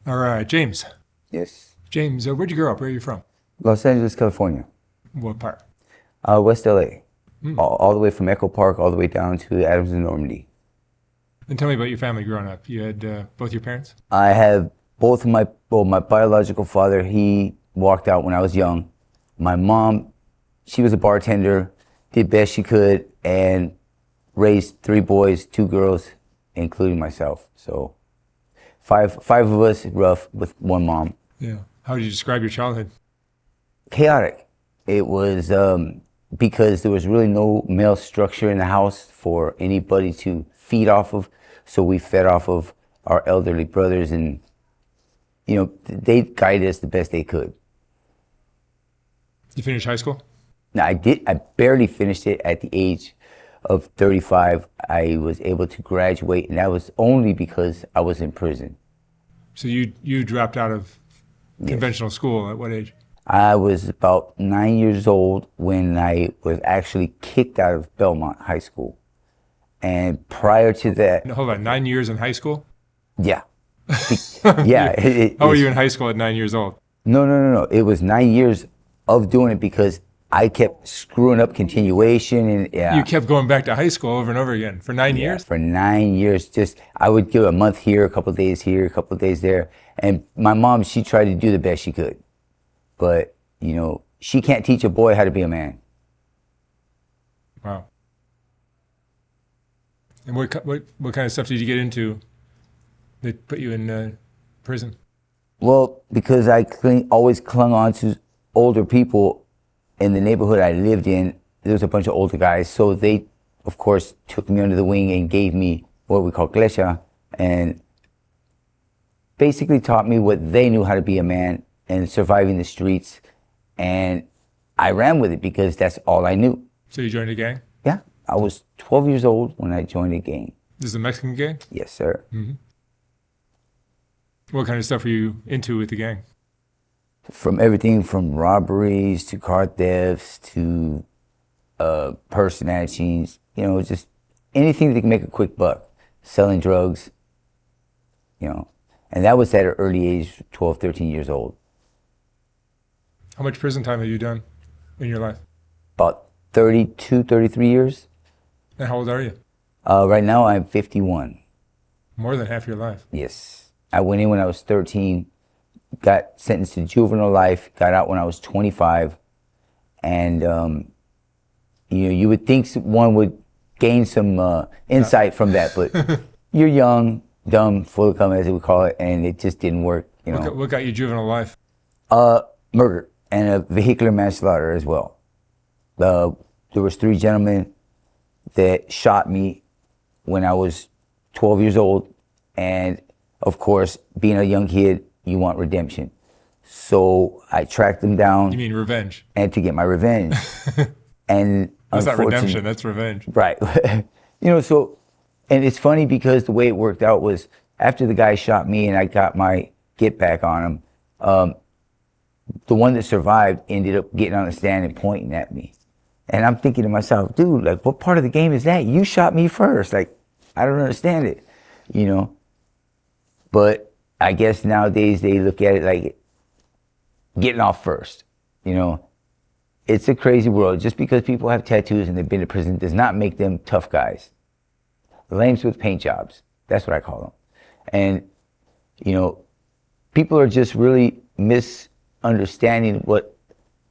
All right, James. Yes. James, where'd you grow up? Where are you from? Los Angeles, California. What part? West LA. Hmm. All the way from Echo Park all the way down to Adams and Normandy. And tell me about your family growing up. You had both your parents? I have both of my biological father, he walked out when I was young. My mom, she was a bartender, did best she could, and raised three boys, two girls, including myself. So five of us rough with one mom. Yeah. How would you describe your childhood? Chaotic. It was because there was really no male structure in the house for anybody to feed off of. So we fed off of our elderly brothers, and they guided us the best they could. You finished high school? Now I did. I barely finished it at the age of 35. I was able to graduate, and that was only because I was in prison. So you dropped out of conventional school at what age? I was about 9 years old when I was actually kicked out of Belmont High School. And prior to that, No, hold on, 9 years in high school? yeah, yeah. How were you in high school at 9 years old? No. It was 9 years of doing it because I kept screwing up continuation, and You kept going back to high school over and over again for 9 years? for 9 years. Just I would do a month here, a couple of days here, a couple of days there, and my mom, she tried to do the best she could, but she can't teach a boy how to be a man. Wow. And what kind of stuff did you get into that put you in prison? Well, because I always clung on to older people in the neighborhood I lived in. There was a bunch of older guys, so they, of course, took me under the wing and gave me what we call klesha, and basically taught me what they knew how to be a man and surviving the streets. And I ran with it because that's all I knew. So you joined a gang? Yeah, I was 12 years old when I joined a gang. This is a Mexican gang? Yes, sir. Mm-hmm. What kind of stuff were you into with the gang? From everything from robberies to car thefts to purse snatchings, just anything that can make a quick buck, selling drugs, and that was at an early age, 12, 13 years old. How much prison time have you done in your life? About 32, 33 years. And how old are you? Right now I'm 51. More than half your life. Yes. I went in when I was 13, got sentenced to juvenile life, got out when I was 25, and you would think one would gain some insight from that, but you're young, dumb, full of cum, as we call it, and it just didn't work. What got you juvenile life? Murder and a vehicular manslaughter as well. There was three gentlemen that shot me when I was 12 years old, and of course, being a young kid, you want redemption. So I tracked them down. You mean revenge? And to get my revenge. And that's not redemption, that's revenge. Right. And it's funny because the way it worked out was after the guy shot me and I got my get back on him, the one that survived ended up getting on the stand and pointing at me. And I'm thinking to myself, dude, like, what part of the game is that? You shot me first. Like, I don't understand it, But I guess nowadays they look at it like getting off first, It's a crazy world. Just because people have tattoos and they've been to prison does not make them tough guys. Lames with paint jobs. That's what I call them. And, people are just really misunderstanding what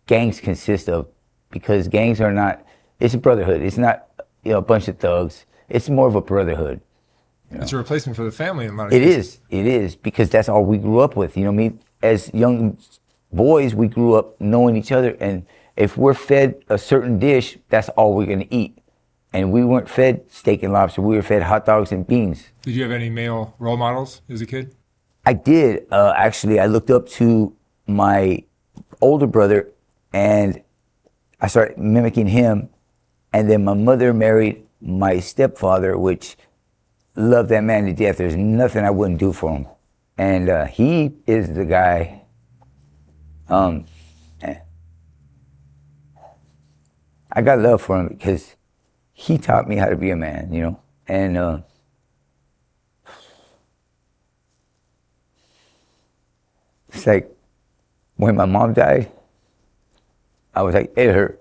gangs consist of, because gangs are not, it's a brotherhood. It's not, a bunch of thugs. It's more of a brotherhood. It's a replacement for the family in a lot of cases. It is, because that's all we grew up with. As young boys, we grew up knowing each other, and if we're fed a certain dish, that's all we're gonna eat. And we weren't fed steak and lobster, we were fed hot dogs and beans. Did you have any male role models as a kid? I did. Actually, I looked up to my older brother, and I started mimicking him. And then my mother married my stepfather, which loved that man to death. There's nothing I wouldn't do for him. And he is the guy. I got love for him because he taught me how to be a man, And it's like when my mom died, I was like, it hurt.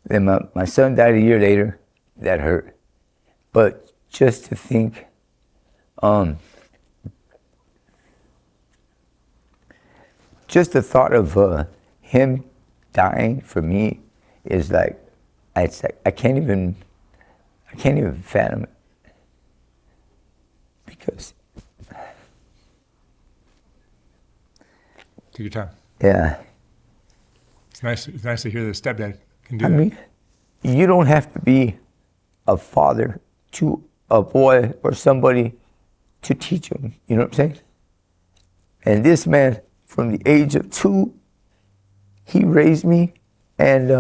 Then my son died a year later, that hurt. But just to think, just the thought of him dying for me is like, it's like I can't even fathom it. Because Take your time. yeah, It's nice to hear that stepdad can do I that. mean, you don't have to be a father to a boy or somebody to teach him. You know what I'm saying? And this man, from the age of 2, he raised me, and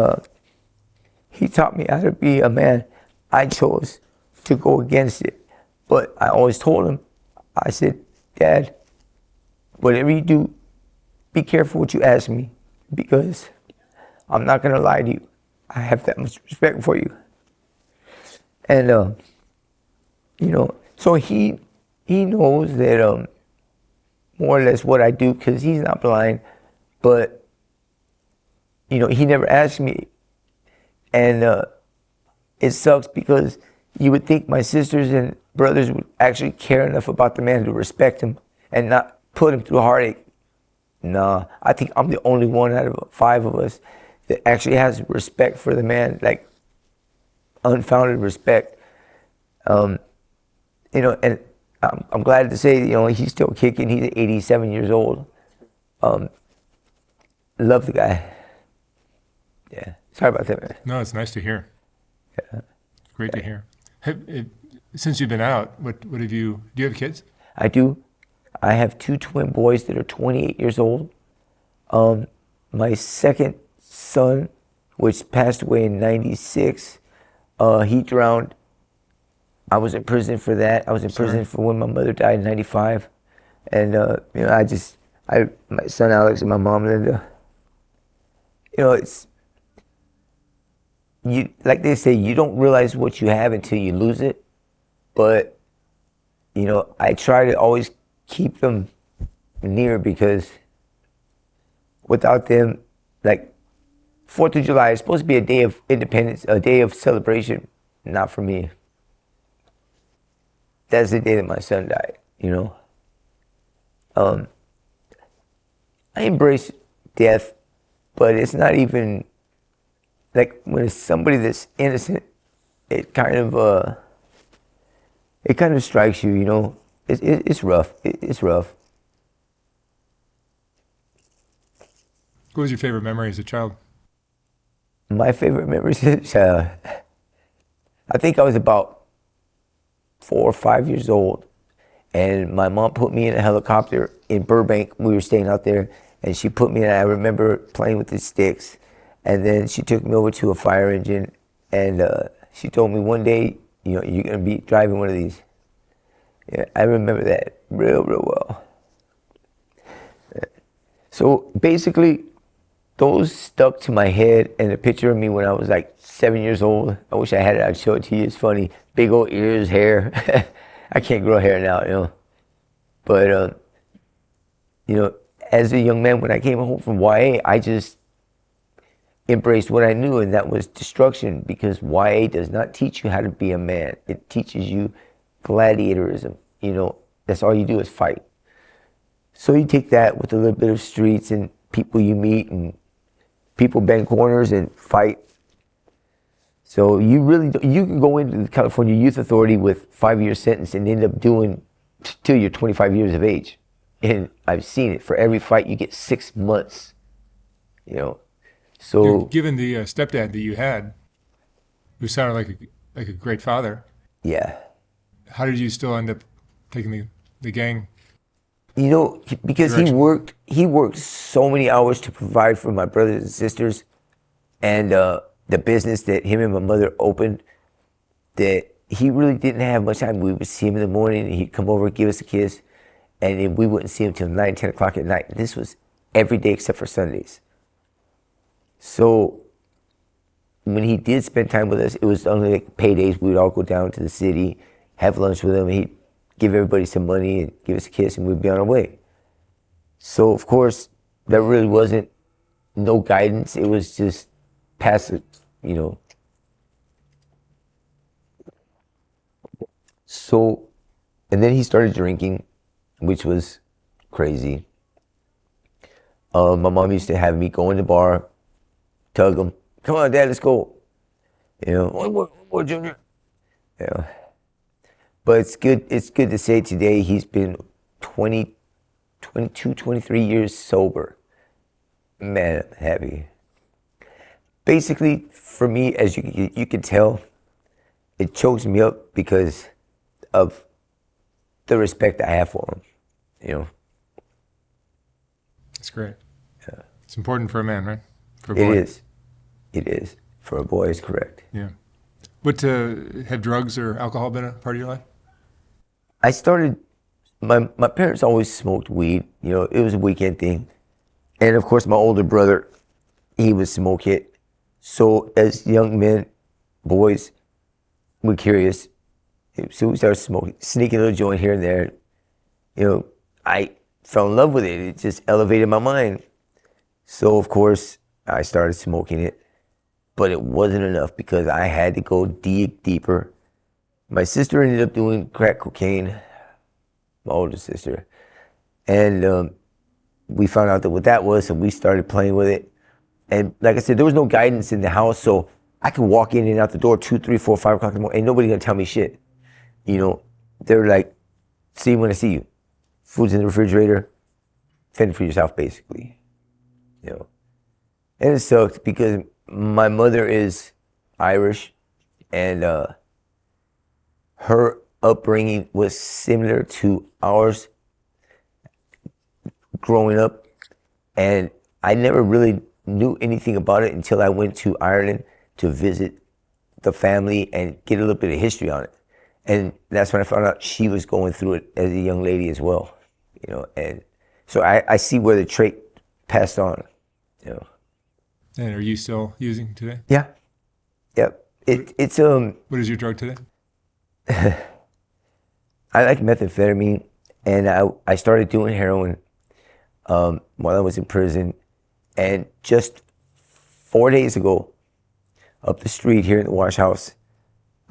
he taught me how to be a man. I chose to go against it, but I always told him, I said, Dad, whatever you do, be careful what you ask me, because I'm not gonna lie to you. I have that much respect for you. And you know, so he knows that more or less what I do, because he's not blind, but you know, he never asked me. And it sucks, because you would think my sisters and brothers would actually care enough about the man to respect him and not put him through heartache. Nah, I think I'm the only one out of 5 of us that actually has respect for the man, like unfounded respect. You know, and I'm glad to say, you know, he's still kicking. He's 87 years old. Love the guy. Yeah. Sorry about that, man. No, it's nice to hear. Yeah. It's great to hear. Since you've been out, what have you? Do you have kids? I do. I have 2 twin boys that are 28 years old. My second son, which passed away in '96, he drowned. I was in prison for that. I was in prison for when my mother died in '95, and you know, my son Alex and my mom Linda. You know, like they say, you don't realize what you have until you lose it. But you know, I try to always keep them near, because without them, like 4th of July is supposed to be a day of independence, a day of celebration. Not for me. That's the day that my son died, you know. I embrace death, but it's not even like when it's somebody that's innocent, it kind of strikes you, you know. It's rough. It's rough. What was your favorite memory as a child? My favorite memories is, I think I was about 4 or 5 years old, and my mom put me in a helicopter in Burbank. We were staying out there, and she put me in. I remember playing with the sticks, and then she took me over to a fire engine, and she told me, one day, you know, you're gonna be driving one of these. Yeah, I remember that real well. So basically, those stuck to my head, and a picture of me when I was like 7 years old. I wish I had it. I'd show it to you. It's funny. Big old ears, hair. I can't grow hair now, you know. But, you know, as a young man, when I came home from YA, I just embraced what I knew, and that was destruction, because YA does not teach you how to be a man. It teaches you gladiatorism. You know, that's all you do is fight. So you take that with a little bit of streets and people you meet, and people bend corners and fight. So you can go into the California Youth Authority with 5-year sentence and end up doing till you're 25 years of age. And I've seen it. For every fight, you get 6 months. You know, so Given the stepdad that you had, who sounded like a great father, yeah. how did you still end up taking the gang? You know, because he worked so many hours to provide for my brothers and sisters, and the business that him and my mother opened, that he really didn't have much time. We would see him in the morning, and he'd come over, give us a kiss, and then we wouldn't see him till 9, 10 o'clock at night. This was every day except for Sundays. So when he did spend time with us, it was only like paydays. We would all go down to the city, have lunch with him, and he'd give everybody some money and give us a kiss, and we'd be on our way. So of course, there really wasn't no guidance. It was just passive, you know. So, and then he started drinking, which was crazy. My mom used to have me go in the bar, tug him, come on, Dad, let's go. You know, one more, Junior. You know, but it's good. It's good to say today he's been 20, 22, 23 years sober. Man, I'm happy. Basically, for me, as you can tell, it chokes me up because of the respect I have for him. You know. That's great. Yeah. It's important for a man, right? For a boy. It is. It is. For a boy, it's correct. Yeah. But have drugs or alcohol been a part of your life? I started, my parents always smoked weed. You know, it was a weekend thing. And of course, my older brother, he would smoke it. So as young men, boys, we're curious. So we started smoking, sneaking a little joint here and there. You know, I fell in love with it. It just elevated my mind. So of course, I started smoking it. But it wasn't enough because I had to go dig deeper. My sister ended up doing crack cocaine, my older sister. And we found out that what that was, so we started playing with it. And like I said, there was no guidance in the house, so I could walk in and out the door 2, 3, 4, 5 o'clock in the morning, ain't nobody gonna tell me shit. You know, they're like, see you when I see you. Food's in the refrigerator, fend for yourself, basically. You know, and it sucked because my mother is Irish, and her upbringing was similar to ours growing up, and I never really knew anything about it until I went to Ireland to visit the family and get a little bit of history on it. And that's when I found out she was going through it as a young lady as well, you know. And so I see where the trait passed on, you know. And are you still using today? Yeah. Yep. It's What is your drug today? I like methamphetamine, and I started doing heroin while I was in prison. And just 4 days ago, up the street here in the wash house,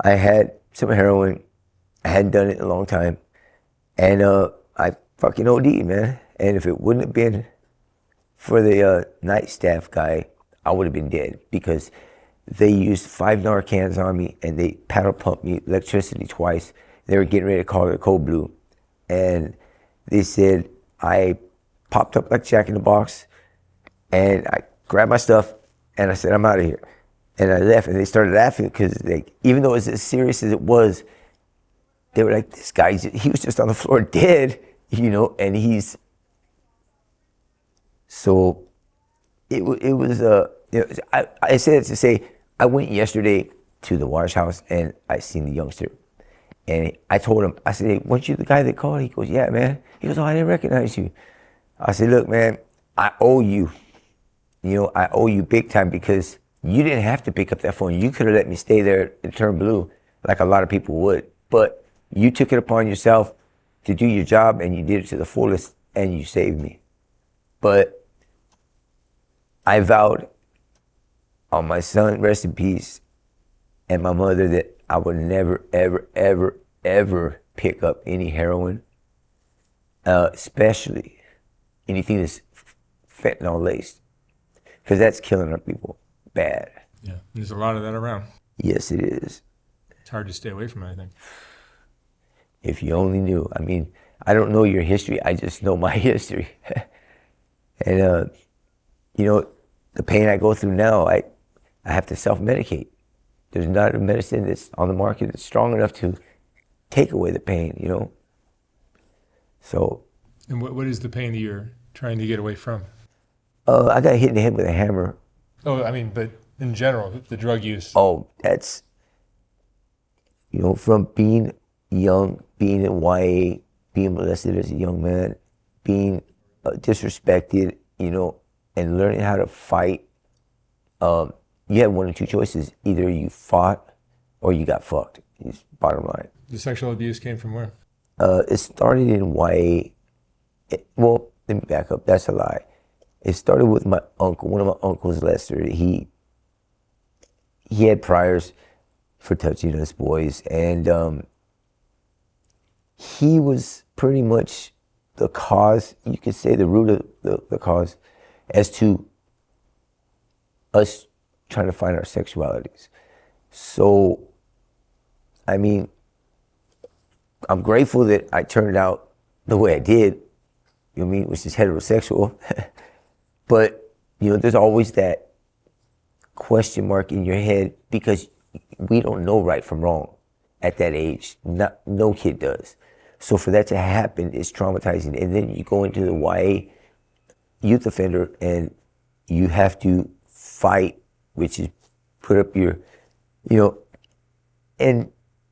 I had some heroin. I hadn't done it in a long time, and I fucking OD'd, man. And if it wouldn't have been for the night staff guy, I would have been dead, because they used 5 Narcans on me and they paddle pumped me electricity twice. They were getting ready to call it a cold blue. And they said I popped up like Jack in the Box, and I grabbed my stuff and I said, I'm out of here. And I left, and they started laughing because even though it was as serious as it was, they were like, this guy, he was just on the floor dead, you know, and he's, so it was, you know, I said it to say, I went yesterday to the wash house and I seen the youngster. And I told him, I said, hey, weren't you the guy that called? He goes, yeah, man. He goes, oh, I didn't recognize you. I said, look, man, I owe you. You know, I owe you big time, because you didn't have to pick up that phone. You could have let me stay there and turn blue like a lot of people would. But you took it upon yourself to do your job, and you did it to the fullest, and you saved me. But I vowed on my son, rest in peace, and my mother, that I would never, ever, ever, ever pick up any heroin, especially anything that's fentanyl laced, because that's killing our people bad. Yeah, there's a lot of that around. Yes, it is. It's hard to stay away from it, I think. If you only knew. I mean, I don't know your history. I just know my history. And, you know, the pain I go through now, I have to self-medicate. There's not a medicine that's on the market that's strong enough to take away the pain, you know? So. And what is the pain that you're trying to get away from? I got hit in the head with a hammer. Oh, I mean, but in general, the drug use. Oh, that's, you know, from being young, being in YA, being molested as a young man, being disrespected, you know, and learning how to fight. You had one or two choices. Either you fought or you got fucked. It's bottom line. The sexual abuse came from where? It started in YA. Well, let me back up. That's a lie. It started with my uncle. One of my uncles, Lester. He had priors for touching us boys, and he was pretty much the cause. You could say the root of the cause, as to us trying to find our sexualities. So, I mean, I'm grateful that I turned out the way I did, you know what I mean, which is heterosexual. But, you know, there's always that question mark in your head because we don't know right from wrong at that age. No kid does. So for that to happen is traumatizing. And then you go into the YA youth offender and you have to fight, which is put up your, you know, and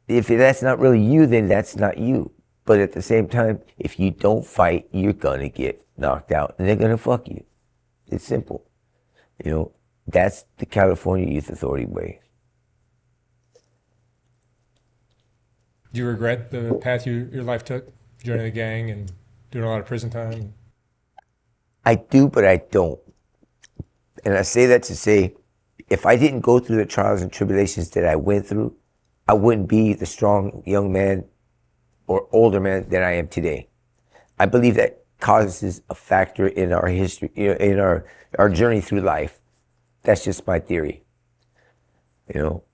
if that's not really you, then that's not you. But at the same time, if you don't fight, you're gonna get knocked out and they're gonna fuck you. It's simple. You know, that's the California Youth Authority way. Do you regret the path your life took, joining the gang and doing a lot of prison time? I do, but I don't. And I say that to say, if I didn't go through the trials and tribulations that I went through, I wouldn't be the strong young man or older man that I am today. I believe that causes a factor in our history, in our journey through life. That's just my theory. You know,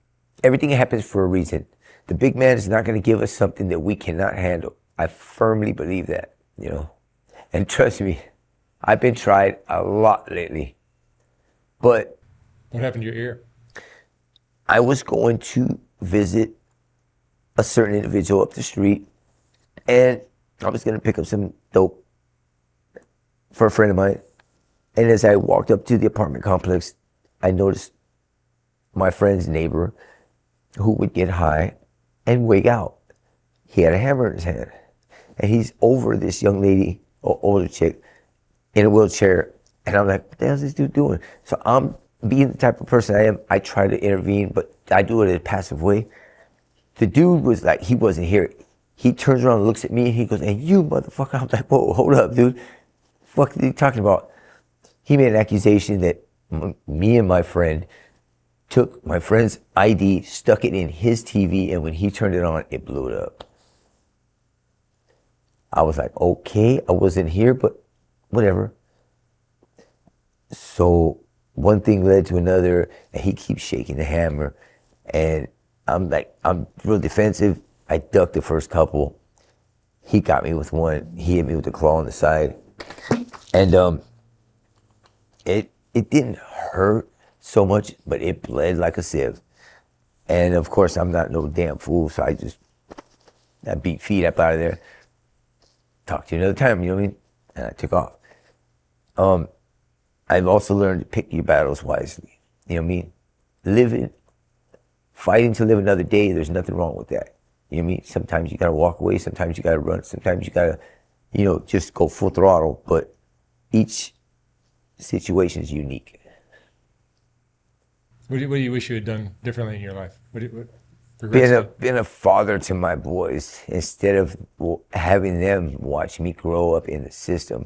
everything happens for a reason. The big man is not going to give us something that we cannot handle. I firmly believe that, you know. And trust me, I've been tried a lot lately. But what happened to your ear? I was going to visit a certain individual up the street, and I was going to pick up some dope for a friend of mine. And as I walked up to the apartment complex, I noticed my friend's neighbor who would get high and wig out. He had a hammer in his hand, and he's over this young lady, or older chick, in a wheelchair. And I'm like, what the hell is this dude doing? So I'm being the type of person I am. I try to intervene, but I do it in a passive way. The dude was like, he wasn't here. He turns around and looks at me and he goes, "And you motherfucker." I'm like, whoa, hold up, dude. What are you talking about? He made an accusation that me and my friend took my friend's ID, stuck it in his TV, and when he turned it on, it blew it up. I was like, okay, I wasn't here, but whatever. So one thing led to another, and he keeps shaking the hammer, and I'm like, I'm real defensive. I ducked the first couple. He got me with one. He hit me with the claw on the side, and it didn't hurt so much, but it bled like a sieve. And of course, I'm not no damn fool, so I beat feet up out of there. Talk to you another time, you know what I mean? And I took off. I've also learned to pick your battles wisely. You know what I mean? Fighting to live another day, there's nothing wrong with that. You know what I mean? Sometimes you gotta walk away, sometimes you gotta run, sometimes you gotta, just go full throttle, but each situation is unique. What do you wish you had done differently in your life? Being a father to my boys, instead of having them watch me grow up in the system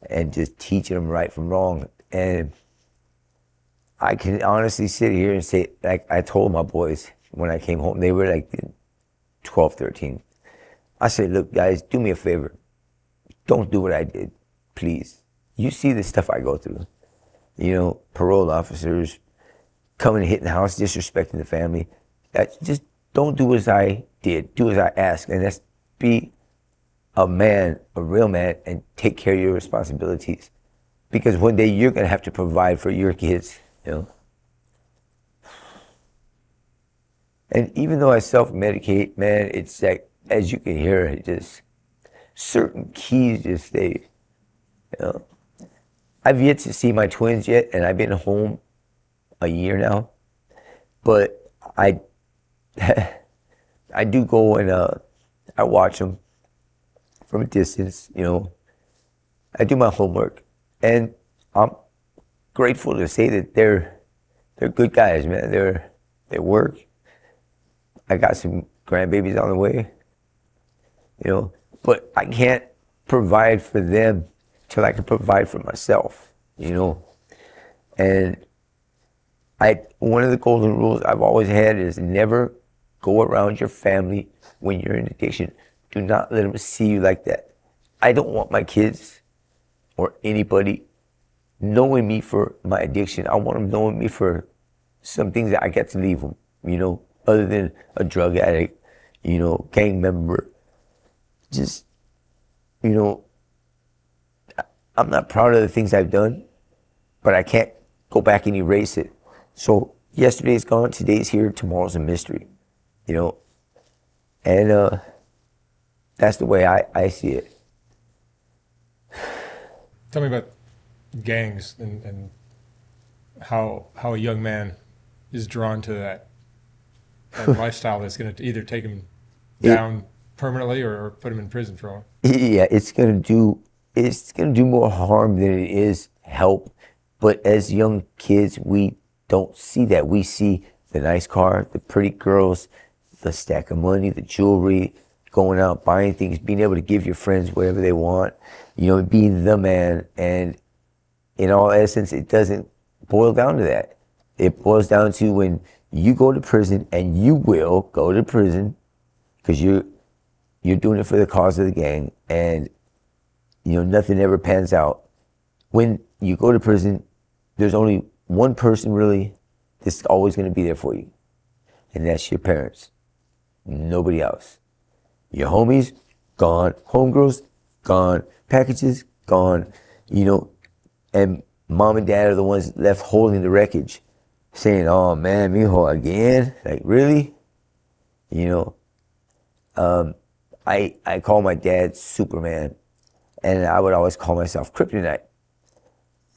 and just teaching them right from wrong. And I can honestly sit here and say, like I told my boys when I came home, they were like 12, 13. I said, look, guys, do me a favor. Don't do what I did, please. You see the stuff I go through. Parole officers coming and hitting the house, disrespecting the family. Just don't do as I did. Do as I asked. And that's be a man, a real man, and take care of your responsibilities. Because one day you're going to have to provide for your kids, And even though I self-medicate, man, it's like, as you can hear, it just, certain keys just stay, I've yet to see my twins yet, and I've been home a year now. But I do go and I watch them from a distance, I do my homework, and I'm grateful to say that they're good guys, man. They work. I got some grandbabies on the way, but I can't provide for them till I can provide for myself, you know. And one of the golden rules I've always had is never go around your family when you're in addiction. Do not let them see you like that. I don't want my kids or anybody knowing me for my addiction. I want them knowing me for some things that I get to leave them, you know, other than a drug addict, you know, gang member. Just, you know, I'm not proud of the things I've done, but I can't go back and erase it. So yesterday's gone, today's here, tomorrow's a mystery, you know. And that's the way I see it. Tell me about gangs and how a young man is drawn to that lifestyle that's going to either take him down permanently or put him in prison for all. Yeah, it's gonna do more harm than it is help. But as young kids, we don't see that. We see the nice car, the pretty girls, the stack of money, the jewelry, going out, buying things, being able to give your friends whatever they want, you know, being the man. And in all essence, it doesn't boil down to that. It boils down to when you go to prison, and you will go to prison because you're doing it for the cause of the gang, and you know nothing ever pans out. When you go to prison, there's only one person really that's always going to be there for you, and that's your parents. Nobody else. Your homies, gone. Homegirls, gone. Packages, gone. You know, and mom and dad are the ones left holding the wreckage, saying, "Oh man, mijo, again? Like really?" You know. I call my dad Superman, and I would always call myself Kryptonite.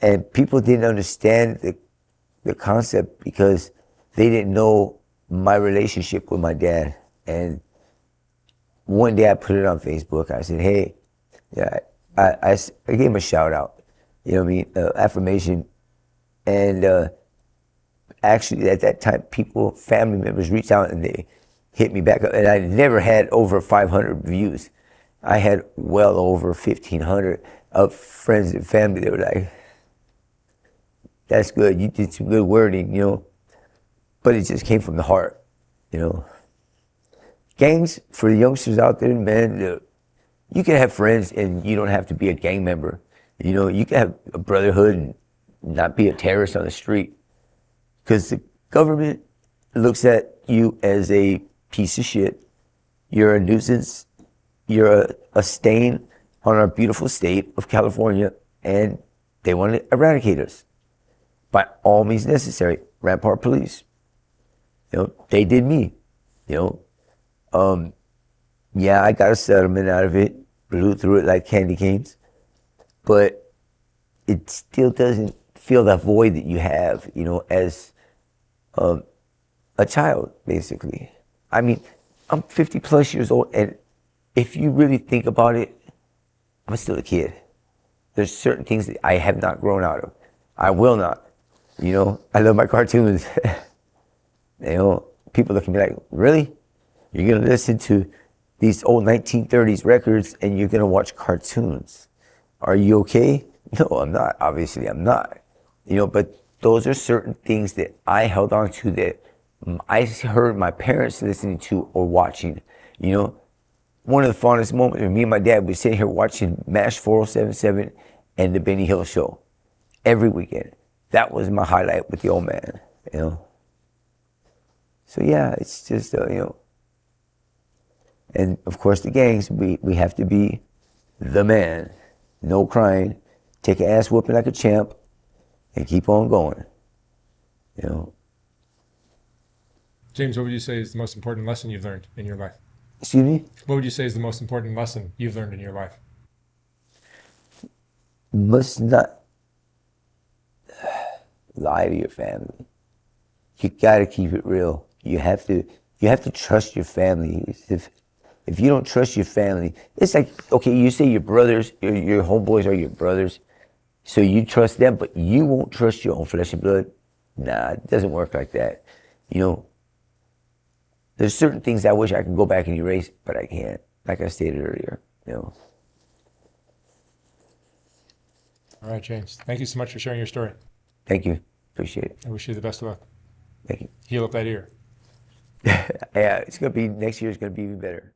And people didn't understand the concept because they didn't know my relationship with my dad. And one day I put it on Facebook. I said, hey, yeah, I gave him a shout out, you know what I mean, affirmation. And actually at that time, family members reached out and they hit me back up. And I never had over 500 views. I had well over 1,500 of friends and family. They were like, that's good. You did some good wording, you know. But it just came from the heart, you know. Gangs, for the youngsters out there, man, you can have friends and you don't have to be a gang member. You know, you can have a brotherhood and not be a terrorist on the street. Because the government looks at you as a piece of shit. You're a nuisance. You're a stain on our beautiful state of California, and they want to eradicate us by all means necessary. Rampart Police, you know, they did me, you know. Yeah, I got a settlement out of it, blew through it like candy canes, but it still doesn't fill that void that you have, you know, as a child, basically. I mean, I'm 50 plus years old, and if you really think about it, I'm still a kid. There's certain things that I have not grown out of. I will not. You know, I love my cartoons. You know, people look at me like, really? You're going to listen to these old 1930s records and you're going to watch cartoons. Are you okay? No, I'm not. Obviously, I'm not. You know, but those are certain things that I held on to that I heard my parents listening to or watching. You know, one of the fondest moments when me and my dad would sit here watching MASH 4077 and the Benny Hill Show every weekend. That was my highlight with the old man, you know. So yeah, it's just, you know. And of course the gangs, we have to be the man. No crying, take an ass whooping like a champ, and keep on going, you know. James, what would you say is the most important lesson you've learned in your life? Excuse me? What would you say is the most important lesson you've learned in your life? Must not lie to your family. You gotta keep it real. You have to trust your family. If you don't trust your family, it's like, okay, you say your brothers, your homeboys are your brothers, so you trust them, but you won't trust your own flesh and blood. Nah, it doesn't work like that. You know, there's certain things I wish I could go back and erase, but I can't, like I stated earlier, you know. All right, James. Thank you so much for sharing your story. Thank you. Appreciate it. I wish you the best of luck. Thank you. Heal up that ear. Yeah, it's gonna be next year. It's gonna be even better.